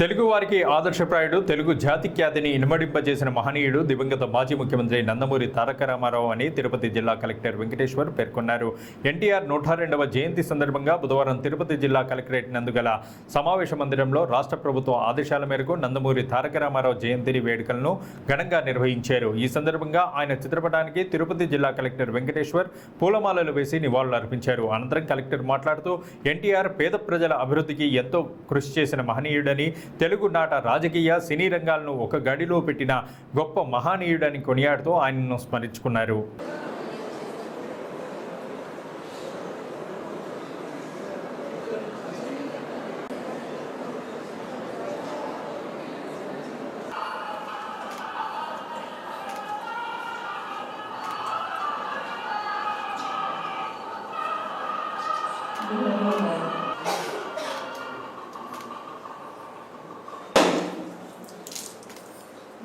తెలుగు వారికి ఆదర్శప్రాయుడు, తెలుగు జాతి ఖ్యాతిని ఇనుమడింపజేసిన మహనీయుడు దివంగత మాజీ ముఖ్యమంత్రి నందమూరి తారక రామారావు అని తిరుపతి జిల్లా కలెక్టర్ వెంకటేశ్వర్ పేర్కొన్నారు. ఎన్టీఆర్ 102వ జయంతి సందర్భంగా బుధవారం తిరుపతి జిల్లా కలెక్టరేట్ నందుగల సమావేశ మందిరంలో రాష్ట్ర ప్రభుత్వం ఆదేశాల మేరకు నందమూరి తారక రామారావు జయంతి వేడుకలను ఘనంగా నిర్వహించారు. ఈ సందర్భంగా ఆయన చిత్రపటానికి తిరుపతి జిల్లా కలెక్టర్ వెంకటేశ్వర్ పూలమాలలు వేసి నివాళులు అర్పించారు. అనంతరం కలెక్టర్ మాట్లాడుతూ ఎన్టీఆర్ పేద ప్రజల అభివృద్ధికి ఎంతో కృషి చేసిన మహనీయుడని, తెలుగునాట రాజకీయ సినీ రంగాలను ఒక గడిలో పెట్టిన గొప్ప మహనీయుడని కొనియాడుతూ ఆయనను స్మరించుకున్నారు.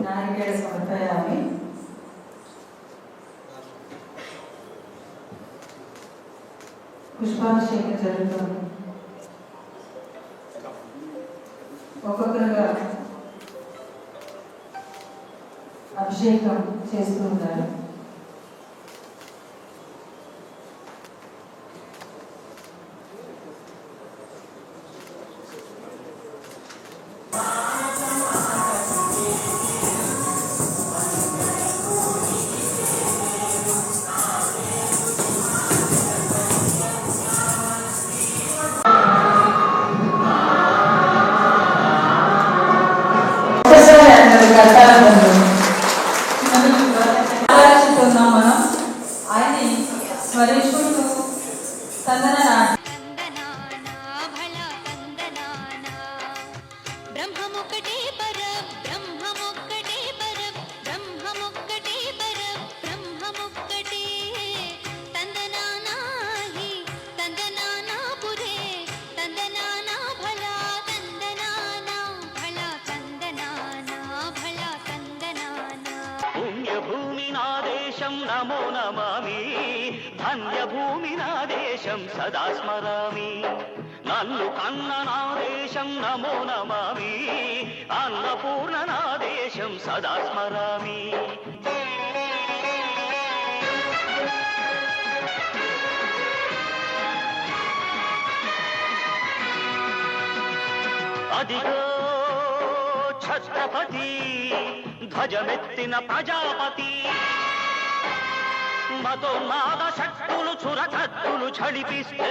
నారికేళ సమర్పయామి. పుష్పాభిషేకం జరుగుతుంది. ఒక్కొక్కరుగా అభిషేకం చేస్తూ ఉంటారు. మనం ఆయన్ని స్మరించుకుంటూ నమో నమామి ధన్యభూమి నా దేశం సదా స్మరామి నన్ను కన్న నా దేశం నమో నమామి అన్నపూర్ణ నా దేశం సదా స్మరామి అదిగో ఛత్రపతి ధ్వజమెత్తిన ప్రజాపతి మతోన్మాద శక్తులు చురకత్తులు ఝడిపిస్తే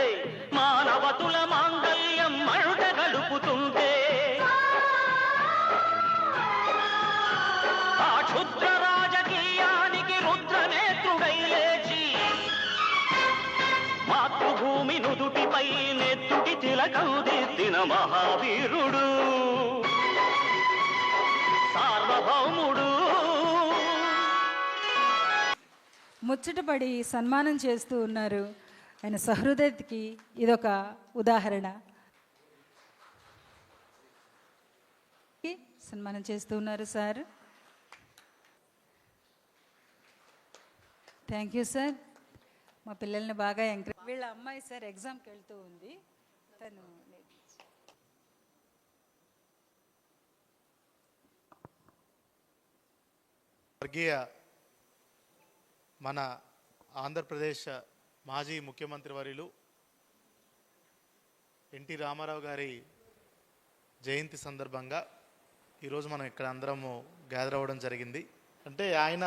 మానవతుల మాంగళ్యం మరుట గడుపుతుంటే ఆ క్షుద్ర రాజకీయానికి రుద్రనేత్రుడై లేచి మాతృభూమి నుదుటిపై నెత్తుటి తిలకం దిద్దిన మహావీరుడు సార్వభౌముడు ముచ్చటపడి సన్మానం చేస్తూ ఉన్నారు. ఆయన సహృదయతకి ఇదొక ఉదాహరణ. సన్మానం చేస్తూ ఉన్నారు సార్. Thank you sir. మా పిల్లల్ని బాగా ఎంకరేజ్. వీళ్ళ అమ్మాయి సార్ ఎగ్జామ్కి వెళ్తూ ఉంది. తను వర్గీయ మన ఆంధ్రప్రదేశ్ మాజీ ముఖ్యమంత్రి వర్యులు ఎన్టీ రామారావు గారి జయంతి సందర్భంగా ఈరోజు మనం ఇక్కడ అందరము గ్యాదర్ అవ్వడం జరిగింది. అంటే ఆయన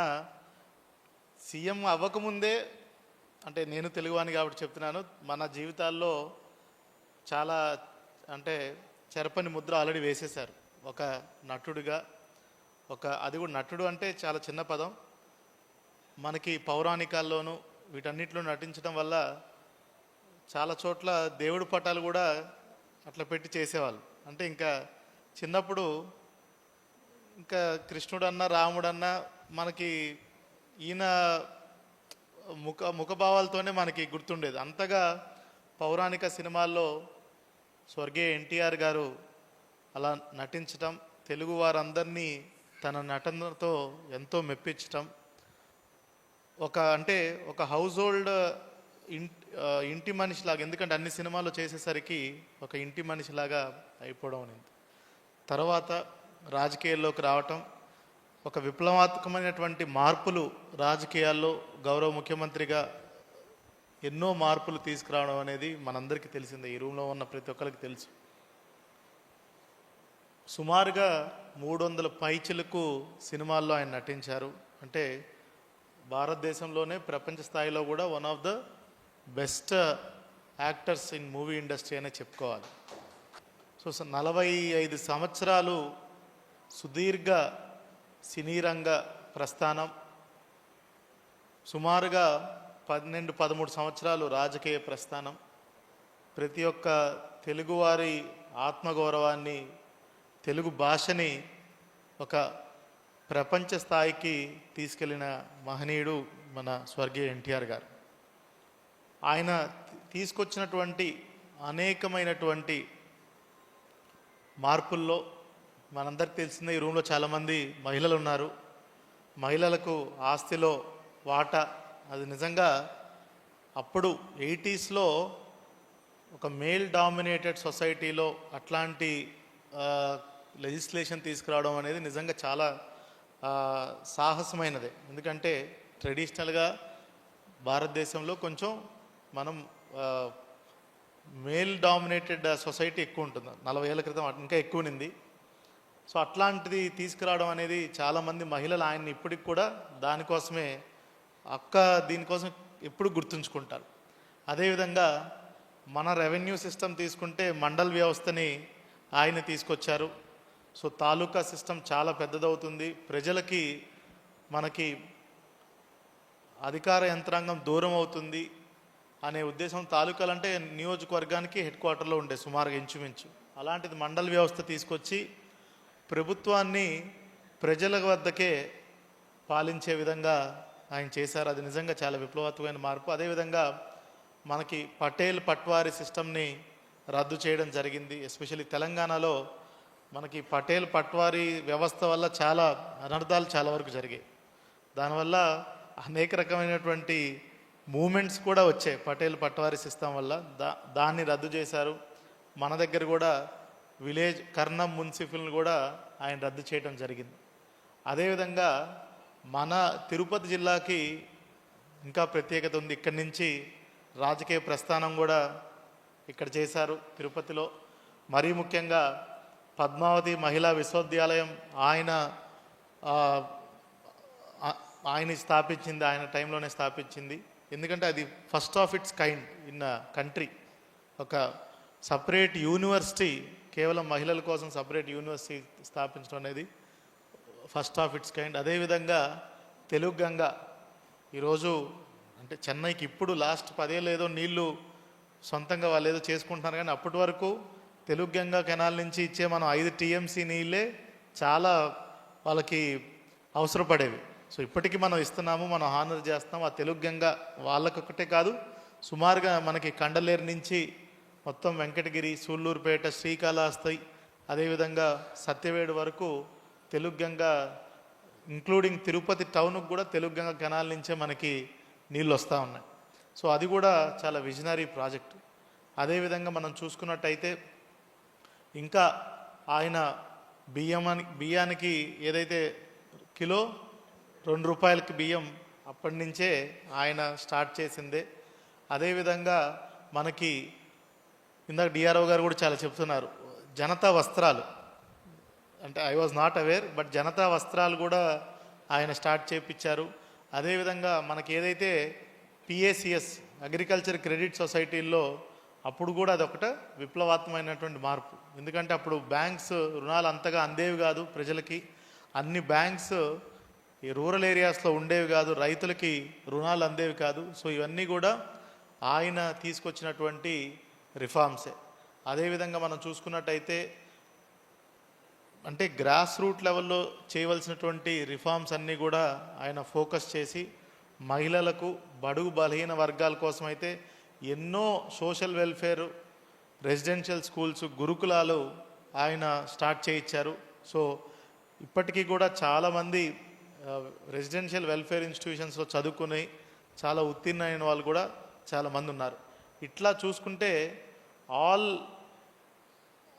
సీఎం అవ్వకముందే, అంటే నేను తెలుగువాని కాబట్టి చెప్తున్నాను, మన జీవితాల్లో చాలా అంటే చెరపని ముద్ర ఆల్రెడీ వేసేశారు. ఒక నటుడిగా, అది కూడా నటుడు అంటే చాలా చిన్న పదం. మనకి పౌరాణికాల్లోనూ వీటన్నిటిలో నటించడం వల్ల చాలా చోట్ల దేవుడి పటాలు కూడా అట్లా పెట్టి చేసేవాళ్ళు. అంటే ఇంకా చిన్నప్పుడు ఇంకా కృష్ణుడన్నా రాముడన్నా మనకి ఈయన ముఖభావాలతోనే మనకి గుర్తుండేది. అంతగా పౌరాణిక సినిమాల్లో స్వర్గీయ ఎన్టీఆర్ గారు అలా నటించటం, తెలుగు వారందరినీ తన నటనతో ఎంతో మెప్పించటం, ఒక హౌస్ హోల్డ్ ఇంటి మనిషిలాగా, ఎందుకంటే అన్ని సినిమాలు చేసేసరికి ఒక ఇంటి మనిషిలాగా అయిపోవడం అనేది. తర్వాత రాజకీయాల్లోకి రావటం, ఒక విప్లవాత్మకమైనటువంటి మార్పులు రాజకీయాల్లో గౌరవ ముఖ్యమంత్రిగా ఎన్నో మార్పులు తీసుకురావడం అనేది మనందరికీ తెలిసిందే. ఈ రూమ్లో ఉన్న ప్రతి ఒక్కరికి తెలుసు. సుమారుగా 300 పైచిలకు సినిమాల్లో ఆయన నటించారు. అంటే భారతదేశంలోనే ప్రపంచ స్థాయిలో కూడా one of the best actors in movie industry అనే చెప్పుకోవాలి. సో 45 సంవత్సరాలు సుదీర్ఘ సినీ రంగ ప్రస్థానం, సుమారుగా 12-13 సంవత్సరాలు రాజకీయ ప్రస్థానం, ప్రతి ఒక్క తెలుగువారి ఆత్మగౌరవాన్ని, తెలుగు భాషని ఒక ప్రపంచ స్థాయికి తీసుకెళ్లిన మహనీయుడు మన స్వర్గీయ ఎన్టీఆర్ గారు. ఆయన తీసుకొచ్చినటువంటి అనేకమైనటువంటి మార్పుల్లో మనందరికీ తెలిసిందే, ఈ రూమ్లో చాలామంది మహిళలు ఉన్నారు. మహిళలకు ఆస్తిలో వాటా, అది నిజంగా అప్పుడు 80స్లో ఒక మేల్ డామినేటెడ్ సొసైటీలో అట్లాంటి లెజిస్లేషన్ తీసుకురావడం అనేది నిజంగా చాలా సాహసమైనదే. ఎందుకంటే ట్రెడిషనల్గా భారతదేశంలో కొంచెం మనం మేల్ డామినేటెడ్ సొసైటీ ఎక్కువ ఉంటుంది. 40 ఏళ్ళ క్రితం ఇంకా ఎక్కువ ఉంది. సో అట్లాంటిది తీసుకురావడం అనేది చాలామంది మహిళలు ఆయన్ని ఇప్పటికి కూడా దానికోసమే దీనికోసం ఎప్పుడు గుర్తుంచుకుంటారు. అదేవిధంగా మన రెవెన్యూ సిస్టమ్ తీసుకుంటే మండల్ వ్యవస్థని ఆయన తీసుకొచ్చారు. సో తాలూకా సిస్టమ్ చాలా పెద్దదవుతుంది. ప్రజలకి మనకి అధికార యంత్రాంగం దూరం అవుతుంది అనే ఉద్దేశం. తాలూకాలు అంటే నియోజకవర్గానికి హెడ్ క్వార్టర్లో ఉండే సుమారుగా ఇంచుమించు. అలాంటిది మండల్ వ్యవస్థ తీసుకొచ్చి ప్రభుత్వాన్ని ప్రజల వద్దకే పాలించే విధంగా ఆయన చేశారు. అది నిజంగా చాలా విప్లవాత్మకమైన మార్పు. అదేవిధంగా మనకి పటేల్ పట్వారీ సిస్టమ్ని రద్దు చేయడం జరిగింది. ఎస్పెషల్లీ తెలంగాణలో మనకి పటేల్ పట్వారీ వ్యవస్థ వల్ల చాలా అనర్థాలు చాలా వరకు జరిగాయి. దానివల్ల అనేక రకమైనటువంటి మూమెంట్స్ కూడా వచ్చాయి పటేల్ పట్వారీ సిస్టమ్ వల్ల. దాన్ని రద్దు చేశారు. మన దగ్గర కూడా విలేజ్ కర్ణం మున్సిపల్ని కూడా ఆయన రద్దు చేయడం జరిగింది. అదేవిధంగా మన తిరుపతి జిల్లాకి ఇంకా ప్రత్యేకత ఉంది. ఇక్కడి నుంచి రాజకీయ ప్రస్థానం కూడా ఇక్కడ చేశారు తిరుపతిలో. మరీ ముఖ్యంగా పద్మావతి మహిళా విశ్వవిద్యాలయం ఆయన స్థాపించింది, ఆయన టైంలోనే స్థాపించింది. ఎందుకంటే అది first of it's kind in country. ఒక సపరేట్ యూనివర్సిటీ, కేవలం మహిళల కోసం సపరేట్ యూనివర్సిటీ స్థాపించడం అనేది ఫస్ట్ ఆఫ్ ఇట్స్ కైండ్. అదేవిధంగా తెలుగు గంగ ఈరోజు అంటే చెన్నైకి ఇప్పుడు లాస్ట్ 10 ఏళ్ళు ఏదో నీళ్లు సొంతంగా వాళ్ళు ఏదో చేసుకుంటున్నారు, కానీ అప్పటి వరకు తెలుగు గంగా కెనాల్ నుంచి ఇచ్చే మనం 5 TMC నీళ్ళే చాలా వాళ్ళకి అవసరపడేవి. సో ఇప్పటికీ మనం ఇస్తున్నాము, మనం హానర్ చేస్తున్నాము. ఆ తెలుగు గంగ వాళ్ళకొక్కటే కాదు, సుమారుగా మనకి కండలేరు నుంచి మొత్తం వెంకటగిరి, సూళ్ళూరుపేట, శ్రీకాళహస్తి, అదేవిధంగా సత్యవేడు వరకు తెలుగు గంగ, ఇంక్లూడింగ్ తిరుపతి టౌన్కి కూడా తెలుగు గంగ కెనాల్ నుంచే మనకి నీళ్ళు వస్తూ ఉన్నాయి. సో అది కూడా చాలా విజనరీ ప్రాజెక్ట్. అదేవిధంగా మనం చూసుకున్నట్టయితే ఇంకా ఆయన బియ్యానికి ఏదైతే కిలో 2 రూపాయలకి బియ్యం అప్పటి నుంచే ఆయన స్టార్ట్ చేసిందే. అదేవిధంగా మనకి ఇందాక డిఆర్ఓ గారు కూడా చాలా చెప్తున్నారు, జనతా వస్త్రాలు అంటే I was not aware, but Janata వస్త్రాలు కూడా ఆయన స్టార్ట్ చేయించారు. అదేవిధంగా మనకి ఏదైతే PACS అగ్రికల్చర్ క్రెడిట్ సొసైటీల్లో అప్పుడు కూడా అదొకట విప్లవాత్మకమైనటువంటి మార్పు. ఎందుకంటే అప్పుడు బ్యాంక్స్ రుణాలు అంతగా అందేవి కాదు ప్రజలకి. అన్ని బ్యాంక్స్ ఈ రూరల్ ఏరియాస్లో ఉండేవి కాదు, రైతులకి రుణాలు అందేవి కాదు. సో ఇవన్నీ కూడా ఆయన తీసుకొచ్చినటువంటి రిఫార్మ్సే. అదేవిధంగా మనం చూసుకున్నట్టయితే అంటే గ్రాస్ రూట్ లెవెల్లో చేయవలసినటువంటి రిఫార్మ్స్ అన్నీ కూడా ఆయన ఫోకస్ చేసి మహిళలకు, బడుగు బలహీన వర్గాల కోసం అయితే ఎన్నో సోషల్ వెల్ఫేర్, రెసిడెన్షియల్ స్కూల్స్, గురుకులాలు ఆయన స్టార్ట్ చేయించారు. సో ఇప్పటికీ కూడా చాలామంది రెసిడెన్షియల్ వెల్ఫేర్ ఇన్స్టిట్యూషన్స్లో చదువుకుని చాలా ఉత్తీర్ణమైన వాళ్ళు కూడా చాలామంది ఉన్నారు. ఇట్లా చూసుకుంటే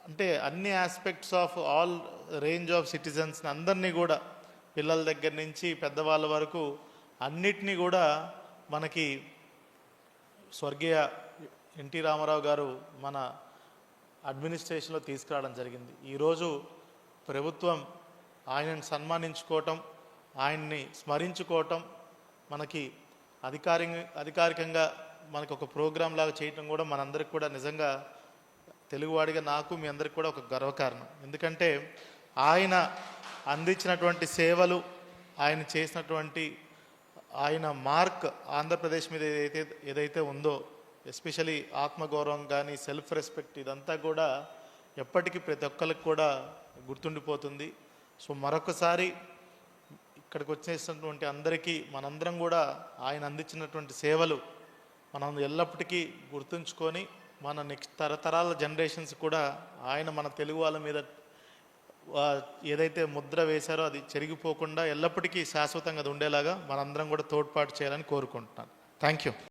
అంటే అన్ని aspects of all range of సిటిజన్స్ని అందరినీ కూడా పిల్లల దగ్గర నుంచి పెద్దవాళ్ళ వరకు అన్నిటినీ కూడా మనకి స్వర్గీయ ఎన్టీ రామారావు గారు మన అడ్మినిస్ట్రేషన్లో తీసుకురావడం జరిగింది. ఈరోజు ప్రభుత్వం ఆయనను సన్మానించుకోవటం, ఆయన్ని స్మరించుకోవటం, మనకి అధికారికంగా మనకు ఒక ప్రోగ్రాం లాగా చేయటం కూడా మనందరికి కూడా నిజంగా తెలుగువాడిగా నాకు మీ అందరికి కూడా ఒక గర్వకారణం. ఎందుకంటే ఆయన అందించినటువంటి సేవలు, ఆయన చేసినటువంటి ఆయన మార్క్ ఆంధ్రప్రదేశ్ మీద ఏదైతే ఉందో, ఎస్పెషలీ ఆత్మగౌరవం కానీ సెల్ఫ్ రెస్పెక్ట్, ఇదంతా కూడా ఎప్పటికీ ప్రతి ఒక్కరికి కూడా గుర్తుండిపోతుంది. సో మరొకసారి ఇక్కడికి వచ్చేసినటువంటి అందరికీ మనందరం కూడా ఆయన అందించినటువంటి సేవలు మనం ఎల్లప్పటికీ గుర్తుంచుకొని మన నెక్స్ట్ తరతరాల జనరేషన్స్ కూడా ఆయన మన తెలుగు వాళ్ళ మీద ఏదైతే ముద్ర వేశారో అది చెరిగిపోకుండా ఎల్లప్పటికీ శాశ్వతంగా అది ఉండేలాగా మనందరం కూడా తోడ్పాటు చేయాలని కోరుకుంటున్నాను. Thank you.